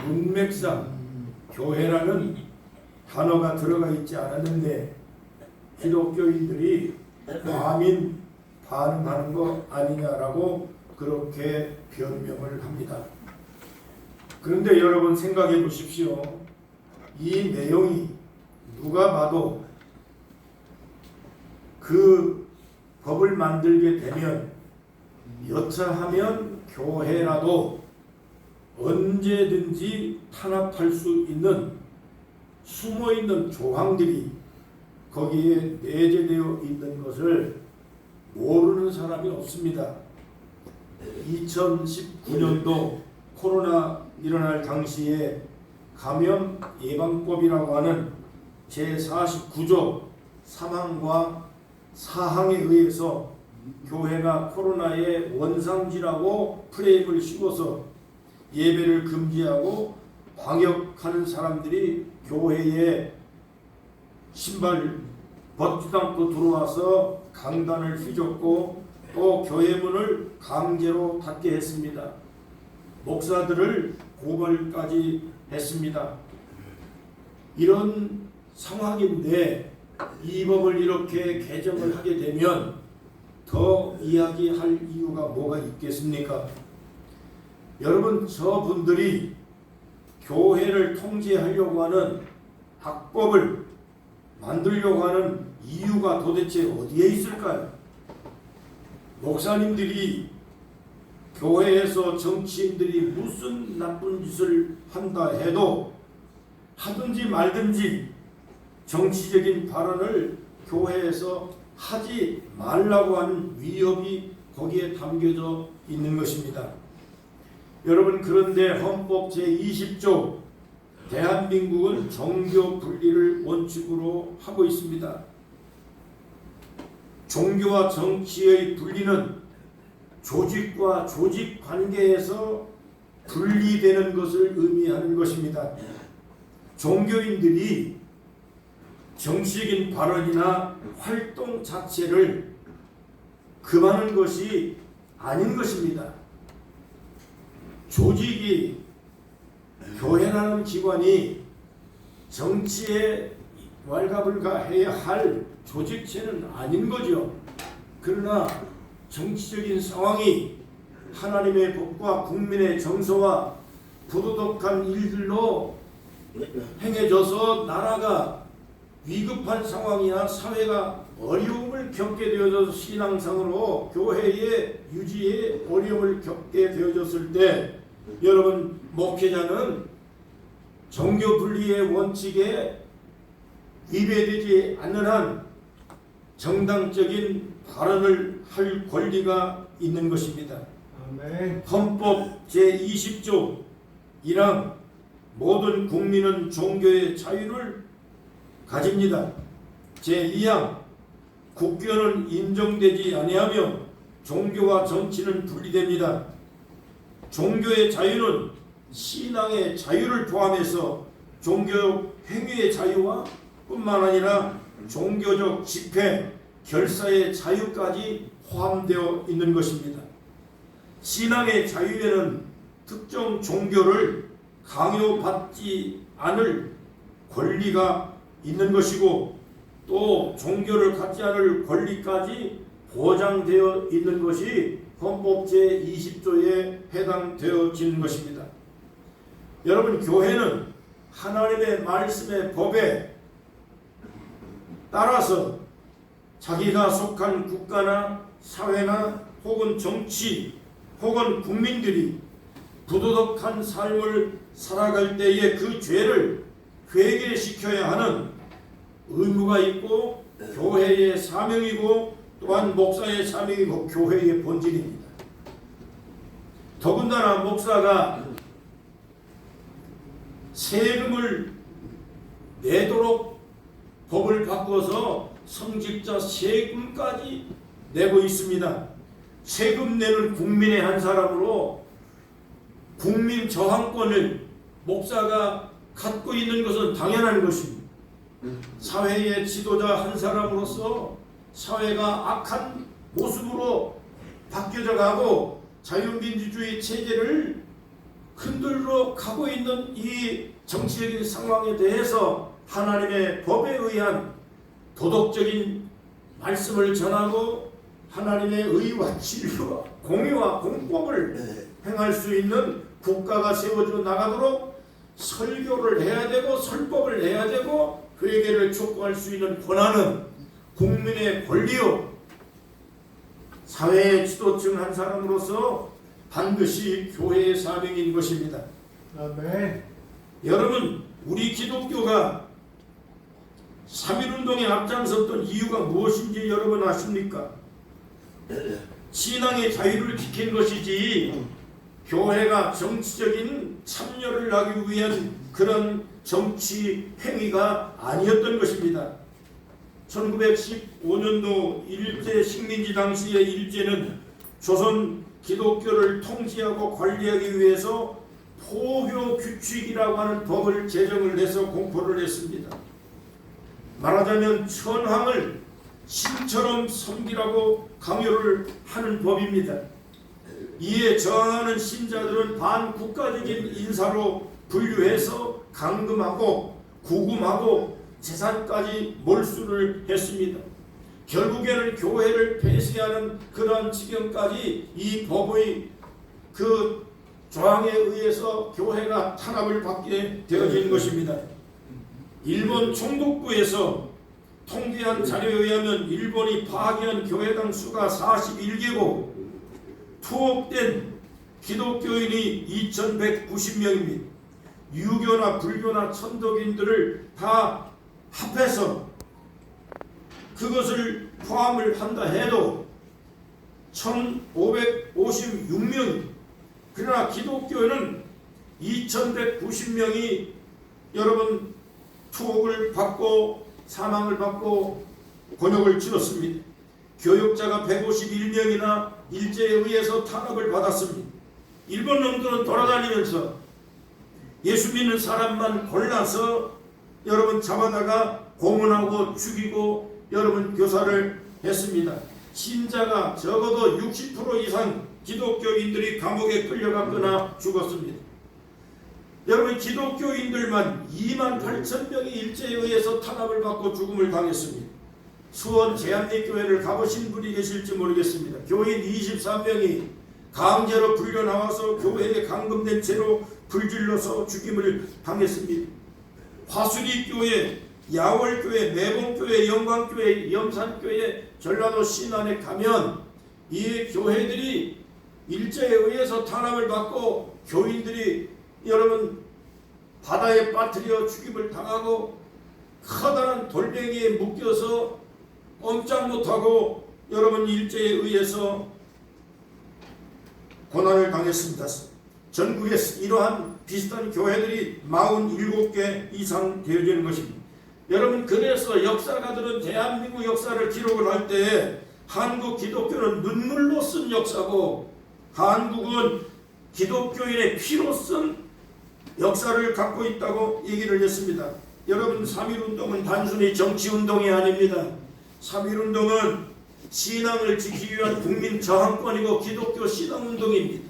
문맥상 교회라는 단어가 들어가 있지 않았는데 기독교인들이 과민 반응하는 거 아니냐라고 그렇게 변명을 합니다. 그런데 여러분 생각해 보십시오. 이 내용이 누가 봐도 그 법을 만들게 되면 여차하면 교회라도 언제든지 탄압할 수 있는 숨어있는 조항들이 거기에 내재되어 있는 것을 모르는 사람이 없습니다. 2019년도 코로나 일어날 당시에 감염 예방법이라고 하는 제49조 3항과 4항에 의해서 교회가 코로나의 원상지라고 프레임을 씌워서 예배를 금지하고 방역하는 사람들이 교회에 신발 벗지도 않고 들어와서 강단을 휘젓고 또 교회 문을 강제로 닫게 했습니다. 목사들을 고발까지 했습니다. 이런 상황인데 이 법을 이렇게 개정을 하게 되면 더 이야기할 이유가 뭐가 있겠습니까? 여러분, 저분들이 교회를 통제하려고 하는 악법을 만들려고 하는 이유가 도대체 어디에 있을까요? 목사님들이 교회에서 정치인들이 무슨 나쁜 짓을 한다 해도 하든지 말든지 정치적인 발언을 교회에서 하지 말라고 하는 위협이 거기에 담겨져 있는 것입니다. 여러분, 그런데 헌법 제20조 대한민국은 종교 분리를 원칙으로 하고 있습니다. 종교와 정치의 분리는 조직과 조직 관계에서 분리되는 것을 의미하는 것입니다. 종교인들이 정치적인 발언이나 활동 자체를 금하는 것이 아닌 것입니다. 조직이, 교회라는 기관이 정치에 왈가불가해야 할 조직체는 아닌 거죠. 그러나 정치적인 상황이 하나님의 법과 국민의 정서와 부도덕한 일들로 행해져서 나라가 위급한 상황이나 사회가 어려움을 겪게 되어져서 신앙상으로 교회의 유지에 어려움을 겪게 되어졌을 때 여러분, 목회자는 종교 분리의 원칙에 위배되지 않는 한 정당적인 발언을 할 권리가 있는 것입니다. 아멘. 헌법 제20조 1항 모든 국민은 종교의 자유를 가집니다. 제2항 국교는 인정되지 아니하며 종교와 정치는 분리됩니다. 종교의 자유는 신앙의 자유를 포함해서 종교 행위의 자유와 뿐만 아니라 종교적 집회, 결사의 자유까지 포함되어 있는 것입니다. 신앙의 자유에는 특정 종교를 강요받지 않을 권리가 있는 것이고 또 종교를 갖지 않을 권리까지 보장되어 있는 것이 헌법 제20조에 해당되어지는 것입니다. 여러분, 교회는 하나님의 말씀의 법에 따라서 자기가 속한 국가나 사회나 혹은 정치 혹은 국민들이 부도덕한 삶을 살아갈 때에 그 죄를 회개시켜야 하는 의무가 있고 교회의 사명이고 또한 목사의 사명이고 교회의 본질입니다. 더군다나 목사가 세금을 내도록 법을 바꿔서 성직자 세금까지 내고 있습니다. 세금 내는 국민의 한 사람으로 국민 저항권을 목사가 갖고 있는 것은 당연한 것입니다. 사회의 지도자 한 사람으로서 사회가 악한 모습으로 바뀌어져 가고 자유민주주의 체제를 흔들러 가고 있는 이 정치적인 상황에 대해서 하나님의 법에 의한 도덕적인 말씀을 전하고 하나님의 의와 진리와 공의와 공법을 행할 수 있는 국가가 세워져 나가도록 설교를 해야 되고 설법을 해야 되고 회개를 촉구할 수 있는 권한은 국민의 권리요 사회의 지도층 한 사람으로서 반드시 교회의 사명인 것입니다. 아멘. 여러분, 우리 기독교가 3.1운동에 앞장섰던 이유가 무엇인지 여러분 아십니까? 신앙의 자유를 지킨 것이지 교회가 정치적인 참여를 하기 위한 그런 정치 행위가 아니었던 것입니다. 1915년도 일제 식민지 당시의 일제는 조선 기독교를 통치하고 관리하기 위해서 포교 규칙이라고 하는 법을 제정을 해서 공포를 했습니다. 말하자면 천황을 신처럼 섬기라고 강요를 하는 법입니다. 이에 저항하는 신자들은 반국가적인 인사로 분류해서 감금하고 구금하고 재산까지 몰수를 했습니다. 결국에는 교회를 폐쇄하는 그러한 지경까지 이 법의 그 조항에 의해서 교회가 탄압을 받게 되어진 것입니다. 일본 총독부에서 통계한 자료에 의하면 일본이 파괴한 교회당 수가 41개고 투옥된 기독교인이 2190명입니다. 유교나 불교나 천도인들을 다 합해서 그것을 포함을 한다 해도 1556명, 그러나 기독교인은 2190명이 여러분 투옥을 받고 사망을 받고 곤욕을 치렀습니다. 교육자가 151명이나 일제에 의해서 탄압을 받았습니다. 일본 놈들은 돌아다니면서 예수 믿는 사람만 골라서 여러분 잡아다가 고문하고 죽이고 여러분 교사를 했습니다. 신자가 적어도 60% 이상 기독교인들이 감옥에 끌려갔거나 죽었습니다. 여러분 기독교인들만 28,000명이 일제에 의해서 탄압을 받고 죽음을 당했습니다. 수원 제한리교회를 가보신 분이 계실지 모르겠습니다. 교인 23명이 강제로 불려 나와서 교회에 감금된 채로 불질러서 죽임을 당했습니다. 화수리교회, 야월교회, 매봉교회, 영광교회, 염산교회, 전라도 신안에 가면 이 교회들이 일제에 의해서 탄압을 받고 교인들이 여러분 바다에 빠뜨려 죽임을 당하고 커다란 돌멩이에 묶여서 꼼짝 못하고 여러분 일제에 의해서 고난을 당했습니다. 전국에 이러한 비슷한 교회들이 47개 이상 되어지는 것입니다. 여러분 그래서 역사가들은 대한민국 역사를 기록을 할 때 한국 기독교는 눈물로 쓴 역사고 한국은 기독교인의 피로 쓴 역사를 갖고 있다고 얘기를 했습니다. 여러분 3.1운동은 단순히 정치운동이 아닙니다. 3.1운동은 신앙을 지키기 위한 국민 저항권이고 기독교 신앙운동입니다.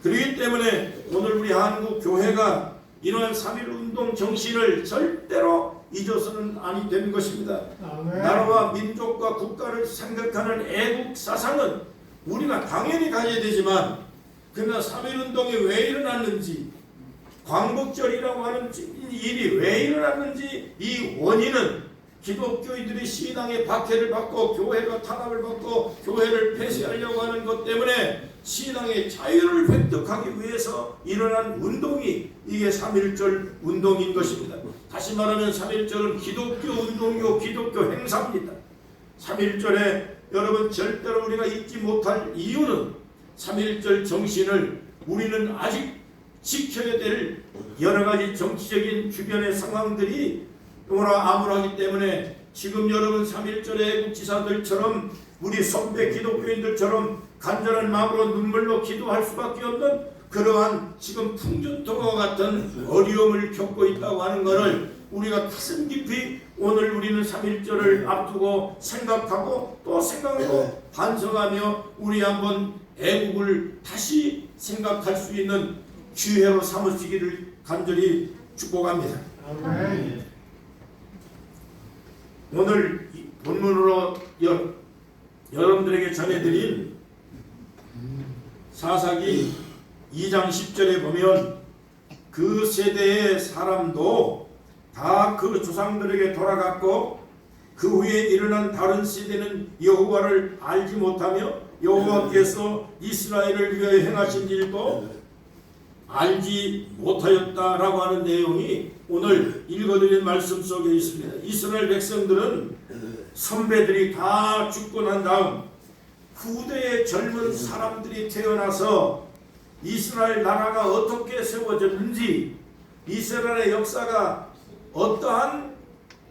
그렇기 때문에 오늘 우리 한국 교회가 이러한 3.1운동 정신을 절대로 잊어서는 아니 되는 것입니다. 아멘. 나라와 민족과 국가를 생각하는 애국 사상은 우리가 당연히 가져야 되지만 그러나 3.1운동이 왜 일어났는지 광복절이라고 하는 일이 왜 일어났는지 이 원인은 기독교인들이 신앙의 박해를 받고 교회가 탄압을 받고 교회를 폐쇄하려고 하는 것 때문에 신앙의 자유를 획득하기 위해서 일어난 운동이 이게 3.1절 운동인 것입니다. 다시 말하면 3.1절은 기독교 운동이요 기독교 행사입니다. 3.1절에 여러분 절대로 우리가 잊지 못할 이유는 3.1절 정신을 우리는 아직 지켜야 될 여러 가지 정치적인 주변의 상황들이 너무나 암울하기 때문에 지금 여러분 3.1절의 애국지사들처럼 우리 선배 기독교인들처럼 간절한 마음으로 눈물로 기도할 수밖에 없는 그러한 지금 풍전토와 같은 어려움을 겪고 있다고 하는 것을 우리가 가슴 깊이 오늘 우리는 3.1절을 앞두고 생각하고 또 생각하고 반성하며 우리 한번 애국을 다시 생각할 수 있는 기회로 삼으시기를 간절히 축복합니다. 아멘. 오늘 본문으로 여러분들에게 전해드린 사사기 2장 10절에 보면 그 세대의 사람도 다 그 조상들에게 돌아갔고 그 후에 일어난 다른 세대는 여호와를 알지 못하며 여호와께서 이스라엘을 위하여 행하신 일도 알지 못하였다라고 하는 내용이 오늘 읽어드린 말씀 속에 있습니다. 이스라엘 백성들은 선배들이 다 죽고 난 다음 후대의 젊은 사람들이 태어나서 이스라엘 나라가 어떻게 세워졌는지, 이스라엘의 역사가 어떠한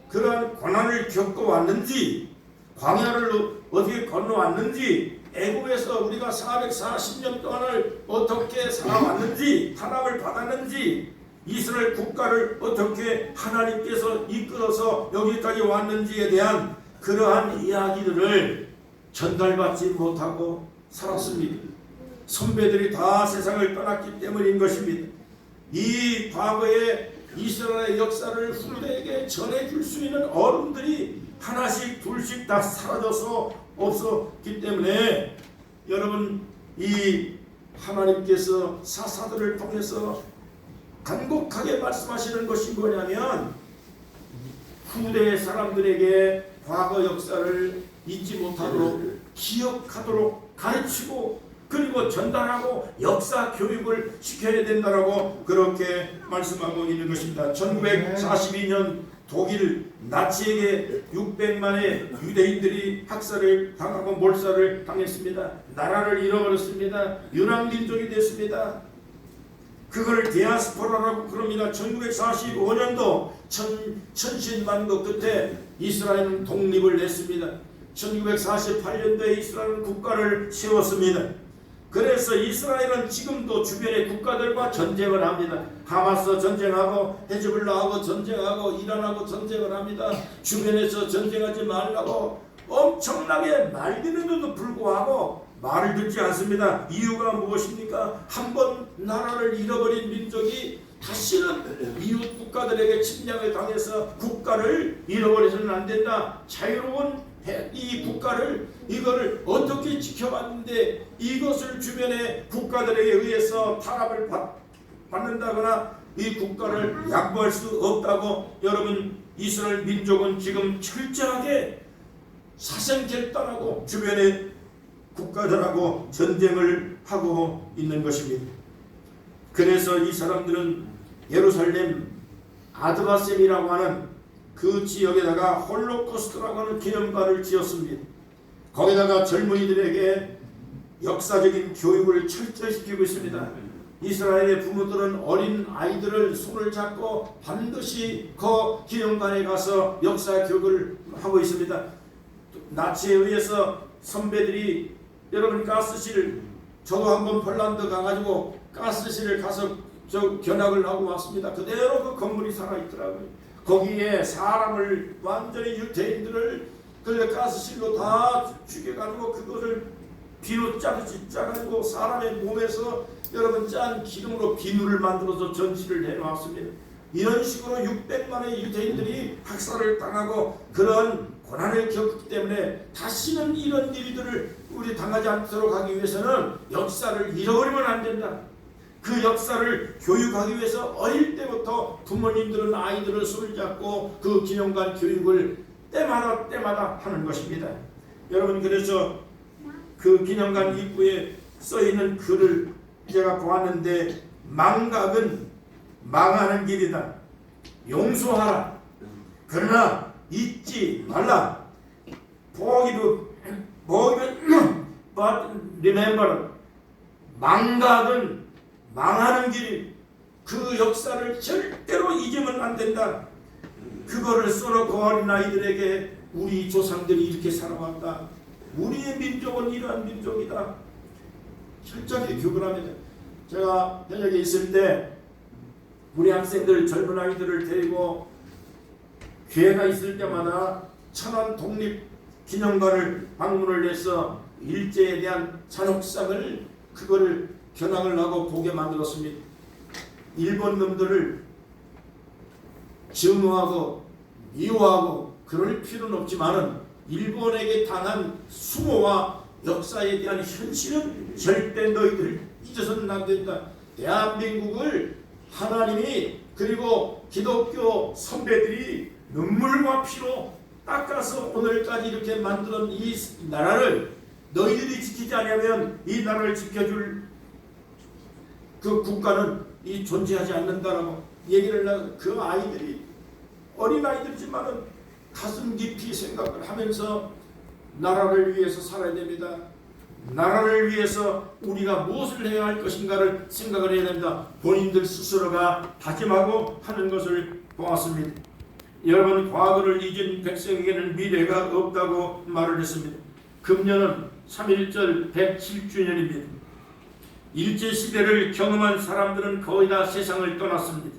그러한 고난을 겪어왔는지, 광야를 어떻게 건너왔는지, 애국에서 우리가 440년 동안을 어떻게 살아왔는지, 탄압을 받았는지, 이스라엘 국가를 어떻게 하나님께서 이끌어서 여기까지 왔는지에 대한 그러한 이야기들을 전달받지 못하고 살았습니다. 선배들이 다 세상을 떠났기 때문인 것입니다. 이 과거의 이스라엘의 역사를 후대에게 전해줄 수 있는 어른들이 하나씩 둘씩 다 사라져서 없었기 때문에 여러분, 이 하나님께서 사사들을 통해서 간곡하게 말씀하시는 것이 뭐냐면 후대의 사람들에게 과거 역사를 잊지 못하도록 기억하도록 가르치고 그리고 전달하고 역사 교육을 시켜야 된다라고 그렇게 말씀하고 있는 것입니다. 1942년 독일 나치에게 600만의 유대인들이 학살을 당하고 몰살을 당했습니다. 나라를 잃어버렸습니다. 유랑민족이 됐습니다. 그걸 디아스포라라고 그럽니다. 1945년도 천신만고 끝에 이스라엘은 독립을 냈습니다. 1948년도에 이스라엘은 국가를 세웠습니다. 그래서 이스라엘은 지금도 주변의 국가들과 전쟁을 합니다. 하마스 전쟁하고 헤즈볼라하고 전쟁하고 이란하고 전쟁을 합니다. 주변에서 전쟁하지 말라고 엄청나게 말리는데도 불구하고 말을 듣지 않습니다. 이유가 무엇입니까? 한번 나라를 잃어버린 민족이 다시는 이웃 국가들에게 침략을 당해서 국가를 잃어버려서는 안 된다. 자유로운 이 국가를 이거를 어떻게 지켜봤는데 이것을 주변의 국가들에게 의해서 탄압을 받는다거나 이 국가를 양보할 수 없다고 여러분, 이스라엘 민족은 지금 철저하게 사생결단하고 주변의 국가들하고 전쟁을 하고 있는 것입니다. 그래서 이 사람들은 예루살렘 아드바셈이라고 하는 그 지역에다가 홀로코스트라고 하는 기념관을 지었습니다. 거기다가 젊은이들에게 역사적인 교육을 철저히 시키고 있습니다. 이스라엘의 부모들은 어린 아이들을 손을 잡고 반드시 그 기념관에 가서 역사 교육을 하고 있습니다. 나치에 의해서 선배들이 여러분 가스실을, 저도 한번 폴란드 가가지고 가스실을 가서 견학을 하고 왔습니다. 그대로 그 건물이 살아있더라고요. 거기에 사람을 완전히 유대인들을 그 가스실로 다 죽여가지고 그거를 비누 짜듯이 짜가지고 사람의 몸에서 여러분 짠 기름으로 비누를 만들어서 전시를 해놓았습니다. 이런 식으로 600만의 유대인들이 학살을 당하고 그런 고난을 겪기 때문에 다시는 이런 일들을 우리 당하지 않도록 하기 위해서는 역사를 잃어버리면 안 된다. 그 역사를 교육하기 위해서 어릴 때부터 부모님들은 아이들을 손잡고 그 기념관 교육을 때마다 하는 것입니다. 여러분, 그래서 그 기념관 입구에 써있는 글을 제가 보았는데, 망각은 망하는 길이다. 용서하라. 그러나 잊지 말라. forgive but remember. 망각은 망하는 길, 그 역사를 절대로 잊으면 안 된다. 그거를 써놓고 어린아이들에게 우리 조상들이 이렇게 살아왔다. 우리의 민족은 이러한 민족이다. 철저하게 교육을 합니다. 제가 현역에 있을 때 우리 학생들, 젊은 아이들을 데리고 기회가 있을 때마다 천안 독립기념관을 방문을 해서 일제에 대한 잔혹상을 그거를 견학을 하고 보게 만들었습니다. 일본 놈들을 증오하고 미워하고 그럴 필요는 없지만은 일본에게 당한 수모와 역사에 대한 현실은 절대 너희들 잊어서는 안 된다. 대한민국을 하나님이 그리고 기독교 선배들이 눈물과 피로 닦아서 오늘까지 이렇게 만든 이 나라를 너희들이 지키지 않으면 이 나라를 지켜줄 그 국가는 이 존재하지 않는다라고 얘기를 하고, 그 아이들이 어린 아이들이지만은 가슴 깊이 생각을 하면서 나라를 위해서 살아야 됩니다. 나라를 위해서 우리가 무엇을 해야 할 것인가를 생각을 해야 됩니다. 본인들 스스로가 다짐하고 하는 것을 보았습니다. 여러분, 과거를 잊은 백성에게는 미래가 없다고 말을 했습니다. 금년은 3.1절 107주년입니다. 일제시대를 경험한 사람들은 거의 다 세상을 떠났습니다.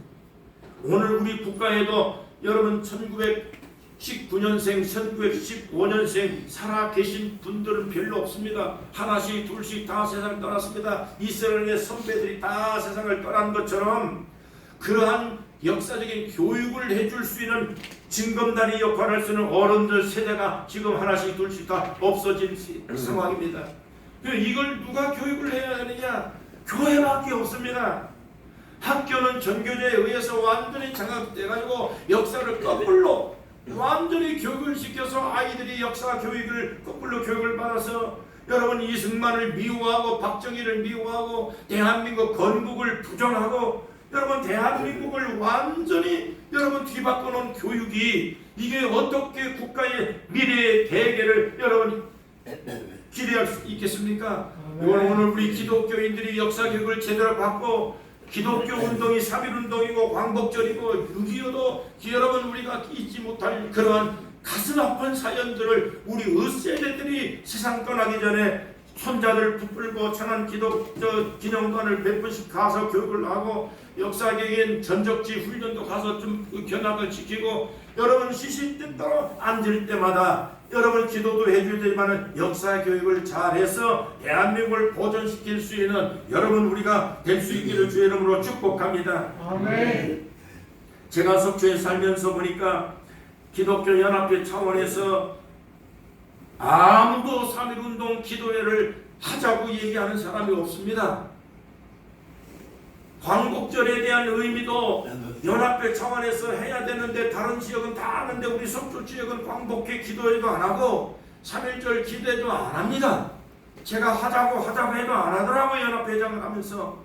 오늘 우리 국가에도 여러분 1919년생, 1915년생 살아계신 분들은 별로 없습니다. 하나씩 둘씩 다 세상을 떠났습니다. 이스라엘의 선배들이 다 세상을 떠난 것처럼 그러한 역사적인 교육을 해줄 수 있는 징검다리 역할을 할 수 있는 어른들 세대가 지금 하나씩 둘씩 다 없어진 상황입니다. 이걸 누가 교육을 해야 하느냐? 교회밖에 없습니다. 학교는 전교조에 의해서 완전히 장악돼가지고 역사를 거꾸로 완전히 교육을 시켜서 아이들이 역사 교육을 거꾸로 교육을 받아서 여러분 이승만을 미워하고 박정희를 미워하고 대한민국 건국을 부정하고 여러분 대한민국을 완전히 여러분 뒤바꿔 놓은 교육이 이게 어떻게 국가의 미래의 대계를 여러분 기대할 수 있겠습니까? 오늘 우리 기독교인들이 역사 교육을 제대로 받고 기독교 운동이 3.1운동이고 광복절이고 6.25도 여러분 우리가 잊지 못할 그러한 가슴 아픈 사연들을 우리 의세대들이 세상 떠나기 전에 손자들 붙들고 천안 기독교 기념관을 몇 번씩 가서 교육을 하고 역사계인 전적지 훈련도 가서 좀 견학을 시키고 여러분 시시때 따라 앉을 때마다 여러분 기도도 해줘야 되지만 역사 교육을 잘해서 대한민국을 보존시킬 수 있는 여러분 우리가 될 수 있기를 주의 이름으로 축복합니다. 아멘. 제가 속초에 살면서 보니까 기독교 연합회 차원에서 아무도 3.1운동 기도회를 하자고 얘기하는 사람이 없습니다. 광복절에 대한 의미도 연합회 차원에서 해야 되는데 다른 지역은 다 하는데 우리 속초 지역은 광복회 기도회도 안 하고 3.1절 기도회도 안 합니다. 제가 하자고 해도 안 하더라고요. 연합회장을 하면서.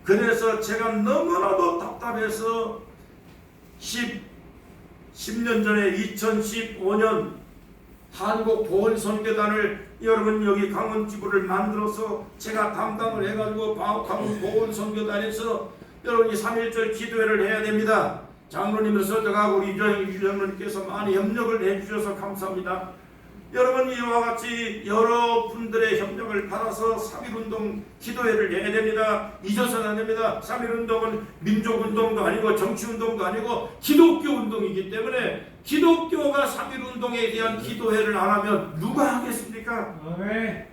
그래서 제가 너무나도 답답해서 10년 전에 2015년 한국보훈선교단을 여러분 여기 강원지구를 만들어서 제가 담당을 해가지고 강원보훈선교단에서 여러분이 3.1절 기도회를 해야 됩니다. 장로님께서 저하고 우리 유장로님께서 많이 협력을 해주셔서 감사합니다. 여러분 이와 같이 여러분들의 협력을 받아서 3.1운동 기도회를 해야 됩니다. 잊어서는 안 됩니다. 3.1운동은 민족운동도 아니고 정치운동도 아니고 기독교운동이기 때문에 기독교가 3.1운동에 대한 기도회를 안 하면 누가 하겠습니까? 네.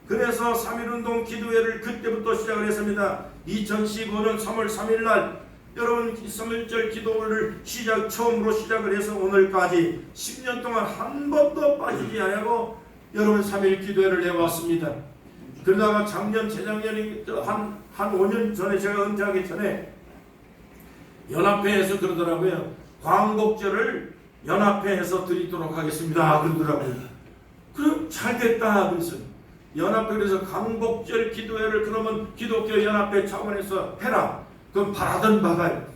그래서 3.1운동 기도회를 그때부터 시작을 했습니다. 2015년 3월 3일 날 여러분 3.1절 기도를 처음으로 시작을 해서 오늘까지 10년 동안 한 번도 빠지지 않고 여러분 3.1 기도회를 해왔습니다. 그러다가 작년 재작년이 한 5년 전에 제가 은퇴하기 전에 연합회에서 그러더라고요. 광복절을 연합회에서 드리도록 하겠습니다. 그러더라고요. 그럼 잘됐다. 그래서 연합회 그래서 광복절 기도회를 그러면 기독교 연합회 차원에서 해라. 그럼 바라던 바가요.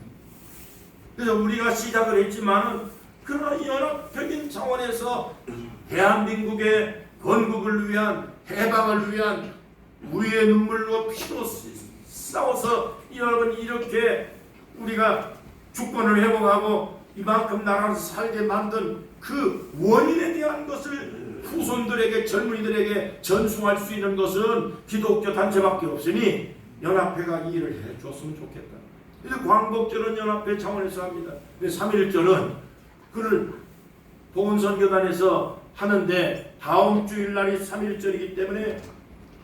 그래서 우리가 시작을 했지만은 그러나 연합적인 차원에서 대한민국의 건국을 위한 해방을 위한 우리의 눈물로 피로 싸워서 여러분 이렇게 우리가 주권을 회복하고 이만큼 나라를 살게 만든 그 원인에 대한 것을 후손들에게 젊은이들에게 전수할 수 있는 것은 기독교 단체밖에 없으니 연합회가 이 일을 해줬으면 좋겠다. 그래서 광복절은 연합회 차원에서 합니다. 3.1절은 그를 보훈선교단에서 하는데 다음 주일날이 3.1절이기 때문에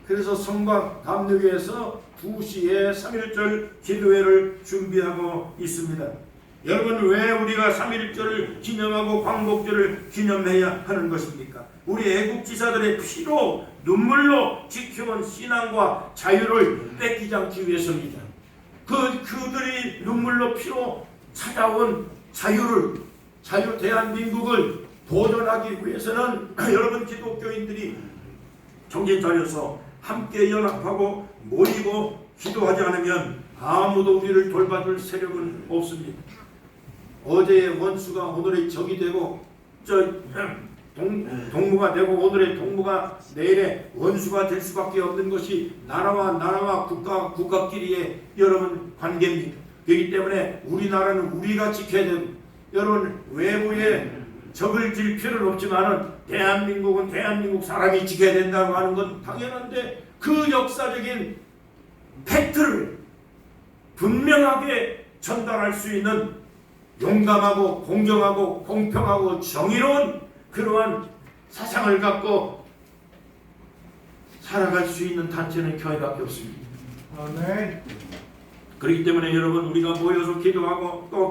그래서 성곽 감리교에서 2시에 3.1절 기도회를 준비하고 있습니다. 여러분, 왜 우리가 3.1절을 기념하고 광복절을 기념해야 하는 것입니까? 우리 애국지사들의 피로 눈물로 지켜온 신앙과 자유를 뺏기지 않기 위해서입니다. 그들이 눈물로 피로 찾아온 자유 대한민국을 보존하기 위해서는 여러분 기독교인들이 정신 차려서 함께 연합하고 모이고 기도하지 않으면 아무도 우리를 돌봐줄 세력은 없습니다. 어제의 원수가 오늘의 적이 되고 동무가 되고 오늘의 동무가 내일의 원수가 될 수밖에 없는 것이 나라와 국가끼리의 여러분 관계입니다. 그렇기 때문에 우리나라는 우리가 지켜야 되고, 여러분 외부에 적을 질 필요는 없지만은 대한민국은 대한민국 사람이 지켜야 된다고 하는 건 당연한데, 그 역사적인 팩트를 분명하게 전달할 수 있는 용감하고 공정하고 공평하고 정의로운 그러한 사상을 갖고 살아갈 수 있는 단체는 교회밖에 없습니다. 아멘. 그렇기 때문에 여러분, 우리가 모여서 기도하고 또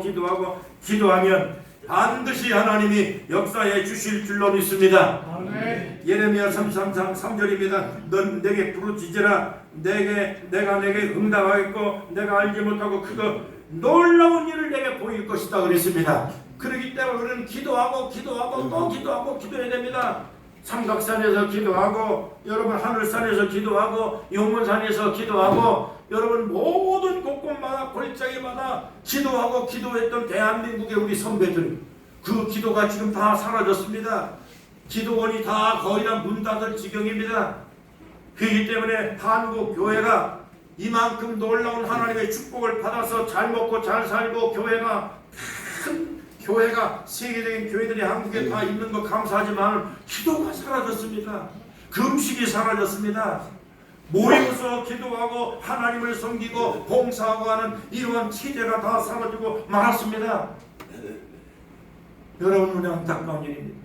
기도하면 반드시 하나님이 역사해 주실 줄로 믿습니다. 아멘. 예레미야 33장 3절입니다. 넌 내게 부르짖으라. 내가 내게 응답하겠고 내가 알지 못하고 크고 놀라운 일을 내게 보일 것이다 그랬습니다. 그렇기 때문에 우리는 기도하고 또 기도해야 됩니다. 삼각산에서 기도하고, 여러분 하늘산에서 기도하고, 용문산에서 기도하고, 여러분 모든 곳곳마다 골짜기마다 기도했던 대한민국의 우리 선배들, 그 기도가 지금 다 사라졌습니다. 기도원이 다 거의 다 문 닫을 지경입니다. 그렇기 때문에 한국 교회가 이만큼 놀라운 하나님의 축복을 받아서 잘 먹고 잘 살고, 교회가 세계적인 교회들이 한국에 다 있는 거 감사하지만 기도가 사라졌습니다. 금식이 사라졌습니다. 모여서 기도하고 하나님을 섬기고 봉사하고 하는 이러한 체제가 다 사라지고 말았습니다. 여러분, 안타까운 일입니다.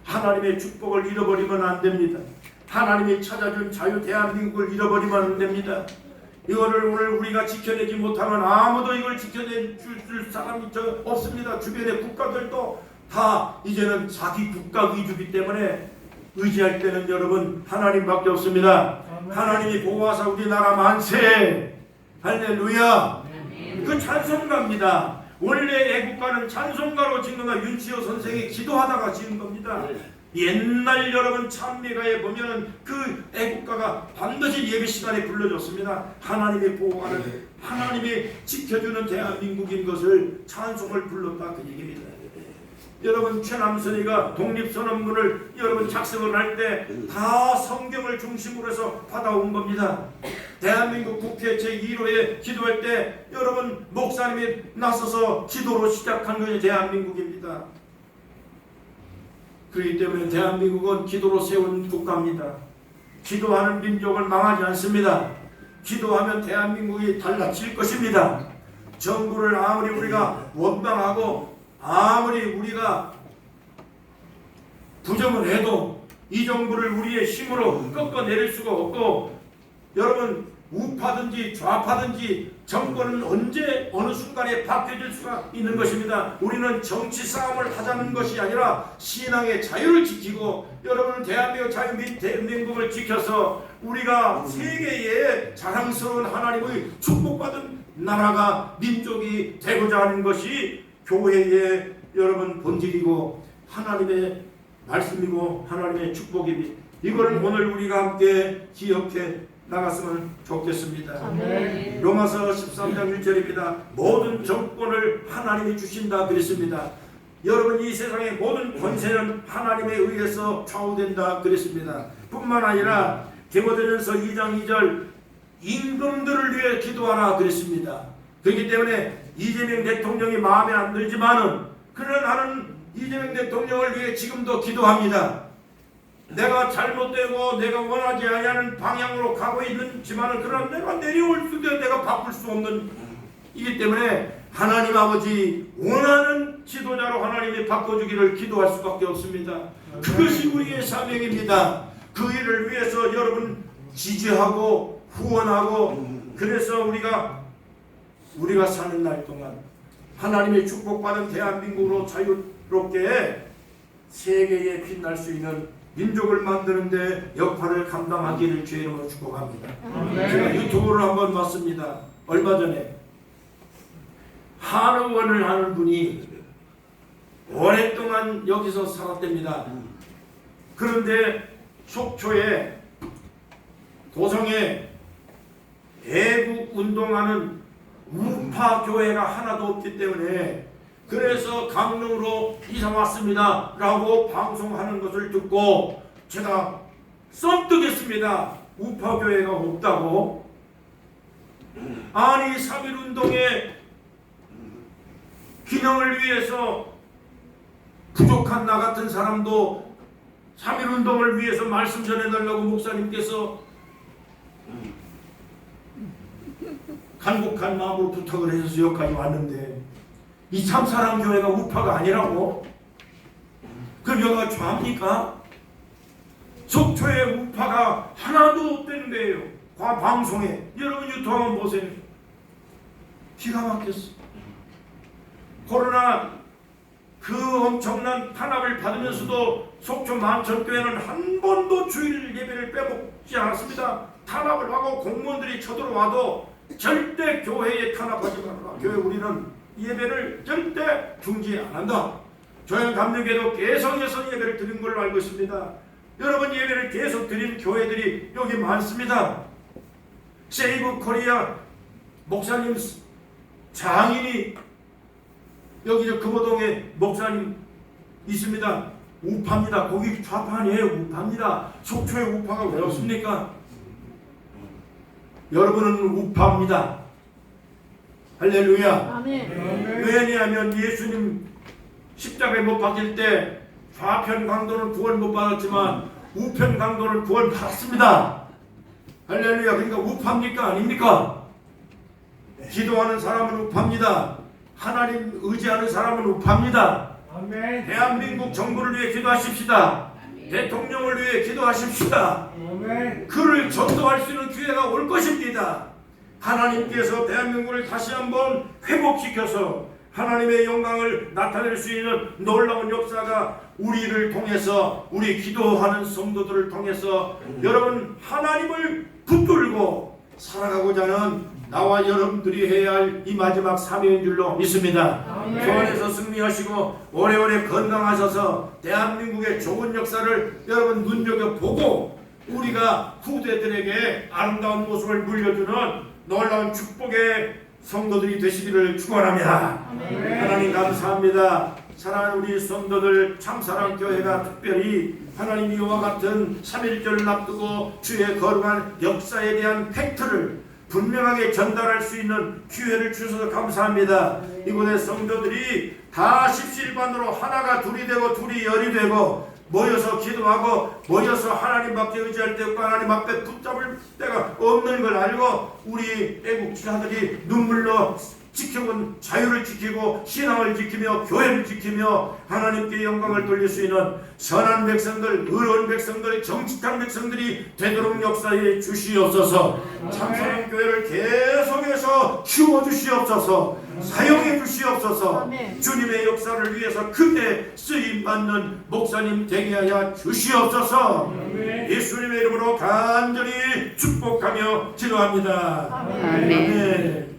하나님의 축복을 잃어버리면 안 됩니다. 하나님이 찾아준 자유 대한민국을 잃어버리면 안 됩니다. 이거를 오늘 우리가 지켜내지 못하면 아무도 이걸 지켜내 줄 사람이 없습니다. 주변의 국가들도 다 이제는 자기 국가 위주이기 때문에 의지할 때는 여러분 하나님밖에 없습니다. 아멘. 하나님이 보호하사 우리나라 만세, 할렐루야. 그 찬송가입니다. 원래 애국가는 찬송가로 지은 건 윤치호 선생이 기도하다가 지은 겁니다. 옛날 여러분 찬미가에 보면 그 애국가가 반드시 예배 시간에 불러줬습니다. 하나님이 보호하는, 하나님이 지켜주는 대한민국인 것을 찬송을 불렀다, 그 얘기입니다. 여러분, 최남선이가 독립선언문을 여러분 작성을 할 때 다 성경을 중심으로 해서 받아온 겁니다. 대한민국 국회 제1호에 기도할 때 여러분 목사님이 나서서 기도로 시작한 것이 대한민국입니다. 그렇기 때문에 대한민국은 기도로 세운 국가입니다. 기도하는 민족을 망하지 않습니다. 기도하면 대한민국이 달라질 것입니다. 정부를 아무리 우리가 원망하고 아무리 우리가 부정을 해도 이 정부를 우리의 힘으로 꺾어내릴 수가 없고, 여러분 우파든지 좌파든지 정권은 언제 어느 순간에 바뀌어질 수가 있는 것입니다. 우리는 정치 싸움을 하자는 것이 아니라 신앙의 자유를 지키고, 여러분 대한민국 자유 및 대한민국을 지켜서 우리가 세계에 자랑스러운 하나님의 축복받은 나라가, 민족이 되고자 하는 것이 교회의 여러분 본질이고 하나님의 말씀이고 하나님의 축복입니다. 이거를 오늘 우리가 함께 기억해 나갔으면 좋겠습니다. 아멘. 로마서 13장 1절입니다. 모든 정권을 하나님이 주신다 그랬습니다. 여러분, 이 세상의 모든 권세는 하나님에 의해서 좌우된다 그랬습니다. 뿐만 아니라 디모데전서 2장 2절 임금들을 위해 기도하라 그랬습니다. 그렇기 때문에 이재명 대통령이 마음에 안 들지만은, 그러나 나는 이재명 대통령을 위해 지금도 기도합니다. 내가 잘못되고 내가 원하지 않는 방향으로 가고 있지만은, 그러나 내가 내려올 수도 내가 바꿀 수 없는 이기 때문에 하나님 아버지 원하는 지도자로 하나님이 바꿔주기를 기도할 수밖에 없습니다. 그것이 우리의 사명입니다. 그 일을 위해서 여러분 지지하고 후원하고 그래서 우리가 사는 날 동안 하나님의 축복받은 대한민국으로 자유롭게 세계에 빛날 수 있는 민족을 만드는데 역할을 감당하기를 주의 이름으로 축복합니다. 제가 유튜브를 한번 봤습니다. 얼마 전에 한의원을 하는 분이 오랫동안 여기서 살았답니다. 그런데 속초에 도성에 애국 운동하는 우파 교회가 하나도 없기 때문에 그래서 강릉으로 이사 왔습니다 라고 방송하는 것을 듣고 제가 썸뜩했습니다. 우파 교회가 없다고. 아니 3.1운동의 기능을 위해서 부족한 나 같은 사람도 3.1운동을 위해서 말씀 전해달라고 목사님께서 간곡한 마음으로 부탁을 해서 여기까지 왔는데 이 참사랑 교회가 우파가 아니라고? 그럼 여기가 죄입니까? 속초에 우파가 하나도 없다는 거예요. 방송에 여러분 유튜브 한번 보세요. 기가 막혔어. 코로나 그 엄청난 탄압을 받으면서도 속초 만천교회는 한 번도 주일 예배를 빼먹지 않았습니다. 탄압을 하고 공무원들이 쳐들어와도 절대 교회에 탄압하지 말아라. 교회 우리는 예배를 절대 중지 안 한다. 조양 감리교회도 계속해서 예배를 드린 걸로 알고 있습니다. 여러분 예배를 계속 드린 교회들이 여기 많습니다. 세이브 코리아 목사님 장인이 여기 금호동에 목사님 있습니다. 우파입니다. 거기 좌파 아니에요. 우파입니다. 속초에 우파가 왜 없습니까? 여러분은 우파입니다. 할렐루야. 아멘. 왜냐하면 예수님 십자가에 못 박힐 때 좌편 강도는 구원 못 받았지만 우편 강도는 구원 받았습니다. 할렐루야. 그러니까 우파입니까? 아닙니까? 기도하는 사람은 우파입니다. 하나님 의지하는 사람은 우파입니다. 아멘. 대한민국 정부를 위해 기도하십시다. 대통령을 위해 기도하십시다. 아멘. 그를 전도할 수 있는 기회가 올 것입니다. 하나님께서 대한민국을 다시 한번 회복시켜서 하나님의 영광을 나타낼 수 있는 놀라운 역사가 우리를 통해서 우리 기도하는 성도들을 통해서 여러분 하나님을 붙들고 살아가고자 하는 나와 여러분들이 해야 할 이 마지막 사명인 줄로 믿습니다. 주 안에서 승리하시고 오래오래 건강하셔서 대한민국의 좋은 역사를 여러분 눈여겨보고 우리가 후대들에게 아름다운 모습을 물려주는 놀라운 축복의 성도들이 되시기를 축원합니다. 하나님 감사합니다. 사랑하는 우리 성도들 참사랑교회가 특별히 하나님 이와 같은 3.1절을 앞두고 주의 거룩한 역사에 대한 팩트를 분명하게 전달할 수 있는 기회를 주셔서 감사합니다. 이곳의 성도들이 다 십시일반으로 하나가 둘이 되고 둘이 열이 되고 모여서 기도하고 모여서 하나님밖에 의지할 때 없고 하나님 앞에 붙잡을 때가 없는 걸 알고 우리 애국지사들이 눈물로 지켜본 자유를 지키고 신앙을 지키며 교회를 지키며 하나님께 영광을 돌릴 수 있는 선한 백성들, 의로운 백성들, 정직한 백성들이 되도록 역사에 주시옵소서. 참선한 교회를 계속해서 키워주시옵소서. 사용해 주시옵소서. 주님의 역사를 위해서 크게 쓰임받는 목사님 되게 하여 주시옵소서. 예수님의 이름으로 간절히 축복하며 기도합니다. 아멘.